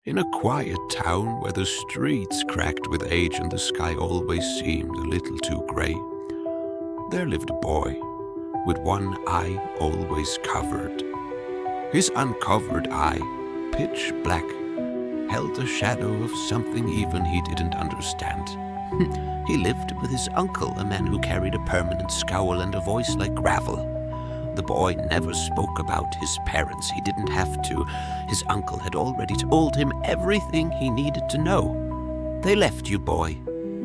In a quiet town where the streets cracked with age and the sky always seemed a little too gray, there lived a boy with one eye always covered. His uncovered eye, pitch black, held a shadow of something even he didn't understand. He lived with his uncle, a man who carried a permanent scowl and a voice like gravel. The boy never spoke about his parents. He didn't have to. His uncle had already told him everything he needed to know. They left you, boy,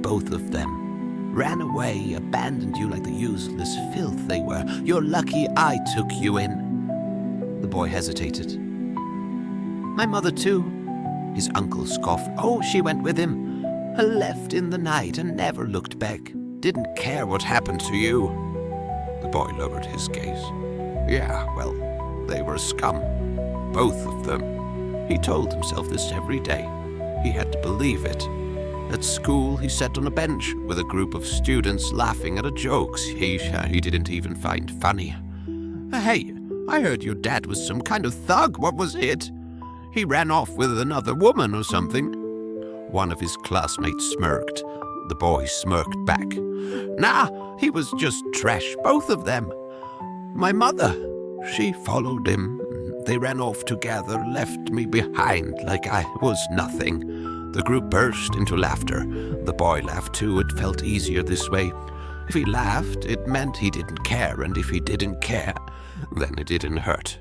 both of them. Ran away, abandoned you like the useless filth they were. You're lucky I took you in. The boy hesitated. My mother too. His uncle scoffed. Oh, she went with him. Left in the night and never looked back. Didn't care what happened to you. The boy lowered his gaze. Yeah, well, they were scum. Both of them. He told himself this every day. He had to believe it. At school, he sat on a bench with a group of students laughing at jokes he didn't even find funny. Hey, I heard your dad was some kind of thug. What was it? He ran off with another woman or something. One of his classmates smirked. The boy smirked back. Nah, he was just trash, both of them. My mother, she followed him. They ran off together, left me behind like I was nothing. The group burst into laughter. The boy laughed too. It felt easier this way. If he laughed, it meant he didn't care, and if he didn't care, then it didn't hurt.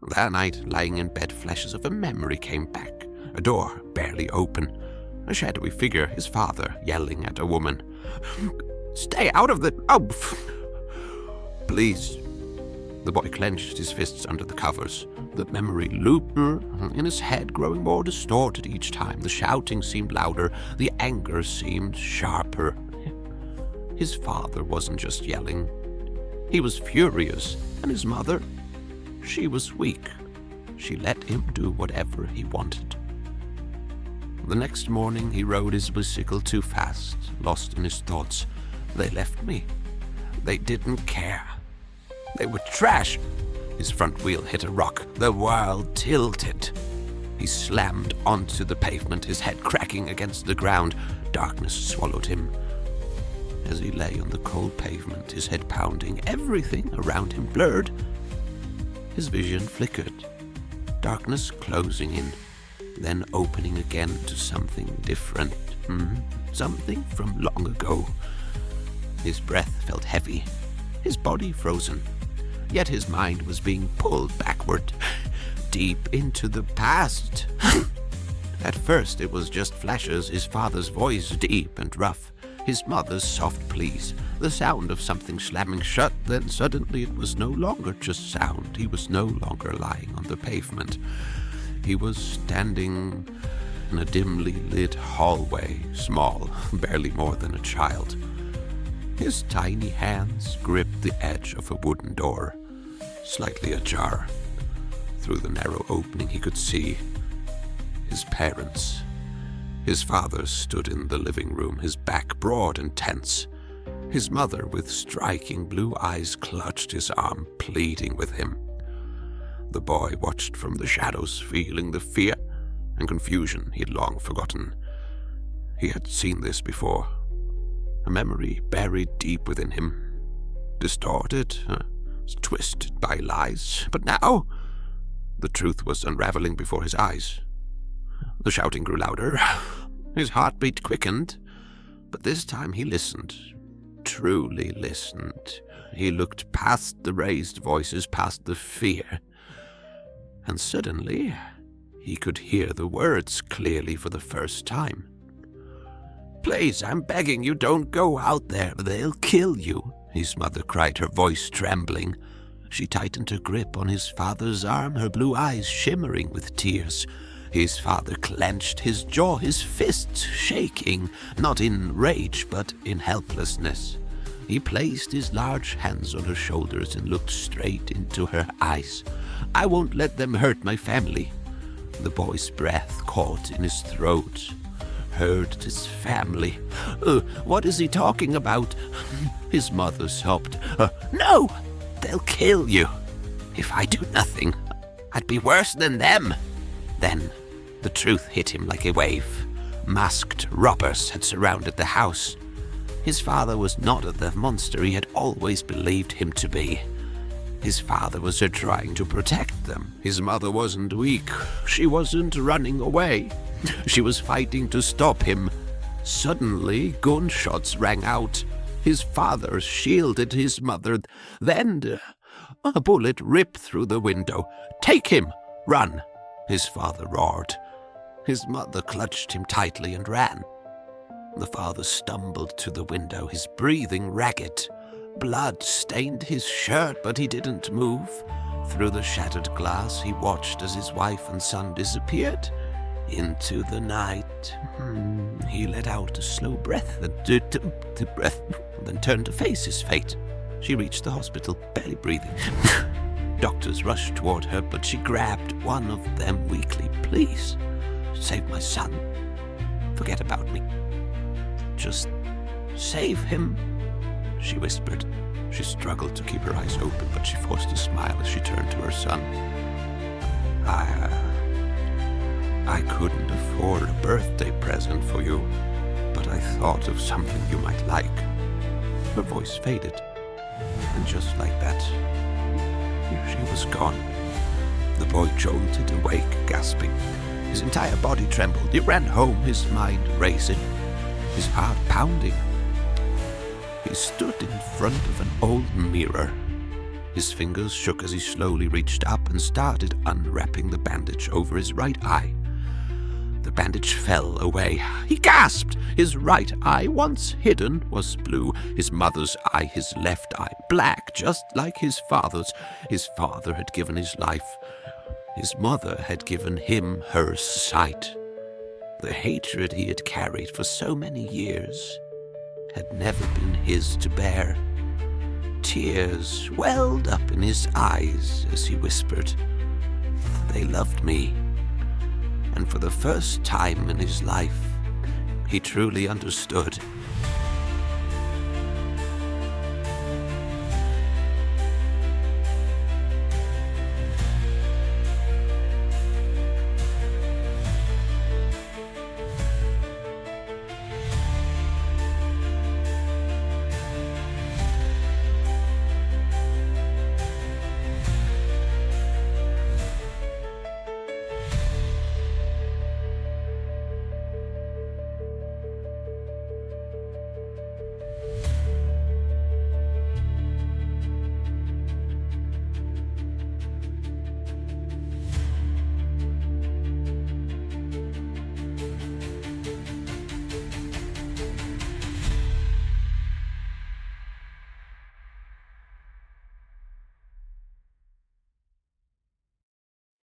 That night, lying in bed, flashes of a memory came back. A door barely open. A shadowy figure, his father, yelling at a woman. Stay out of the... Oh, please. The boy clenched his fists under the covers. The memory looped in his head, growing more distorted each time. The shouting seemed louder. The anger seemed sharper. His father wasn't just yelling. He was furious. And his mother, she was weak. She let him do whatever he wanted. The next morning, he rode his bicycle too fast, lost in his thoughts. They left me. They didn't care. They were trash. His front wheel hit a rock. The world tilted. He slammed onto the pavement, his head cracking against the ground. Darkness swallowed him. As he lay on the cold pavement, his head pounding, everything around him blurred. His vision flickered. Darkness closing in. Then opening again to something different. Something from long ago. His breath felt heavy, his body frozen. Yet his mind was being pulled backward, deep into the past. At first it was just flashes, his father's voice deep and rough, his mother's soft pleas, the sound of something slamming shut. Then suddenly it was no longer just sound. He was no longer lying on the pavement. He was standing in a dimly lit hallway, small, barely more than a child. His tiny hands gripped the edge of a wooden door, slightly ajar. Through the narrow opening he could see his parents. His father stood in the living room, his back broad and tense. His mother, with striking blue eyes, clutched his arm, pleading with him. The boy watched from the shadows, feeling the fear and confusion he had long forgotten. He had seen this before. A memory buried deep within him. Distorted, twisted by lies. But now, the truth was unraveling before his eyes. The shouting grew louder. His heartbeat quickened. But this time he listened. Truly listened. He looked past the raised voices, past the fear. And suddenly, he could hear the words clearly for the first time. Please, I'm begging you, don't go out there. They'll kill you, his mother cried, her voice trembling. She tightened her grip on his father's arm, her blue eyes shimmering with tears. His father clenched his jaw, his fists shaking, not in rage, but in helplessness. He placed his large hands on her shoulders and looked straight into her eyes. I won't let them hurt my family. The boy's breath caught in his throat. Hurt his family. What is he talking about? His mother sobbed. No! They'll kill you. If I do nothing, I'd be worse than them. Then The truth hit him like a wave. Masked robbers had surrounded the house. His father was not the monster he had always believed him to be. His father was trying to protect them. His mother wasn't weak. She wasn't running away. She was fighting to stop him. Suddenly, gunshots rang out. His father shielded his mother. Then, a bullet ripped through the window. "Take him! Run!" his father roared. His mother clutched him tightly and ran. The father stumbled to the window, his breathing ragged. Blood stained his shirt, but he didn't move. Through the shattered glass, he watched as his wife and son disappeared into the night. He let out a slow breath, then turned to face his fate. She reached the hospital, barely breathing. Doctors rushed toward her, but she grabbed one of them weakly. "Please, save my son. Forget about me. Just save him," she whispered. She struggled to keep her eyes open, but she forced a smile as she turned to her son. I couldn't afford a birthday present for you, but I thought of something you might like." Her voice faded, and just like that, she was gone. The boy jolted awake, gasping. His entire body trembled. He ran home, his mind racing, his heart pounding. He stood in front of an old mirror. His fingers shook as he slowly reached up and started unwrapping the bandage over his right eye. The bandage fell away. He gasped. His right eye, once hidden, was blue. His mother's eye, his left eye, black, just like his father's. His father had given his life. His mother had given him her sight. The hatred he had carried for so many years had never been his to bear. Tears welled up in his eyes as he whispered, "They loved me." And for the first time in his life, he truly understood.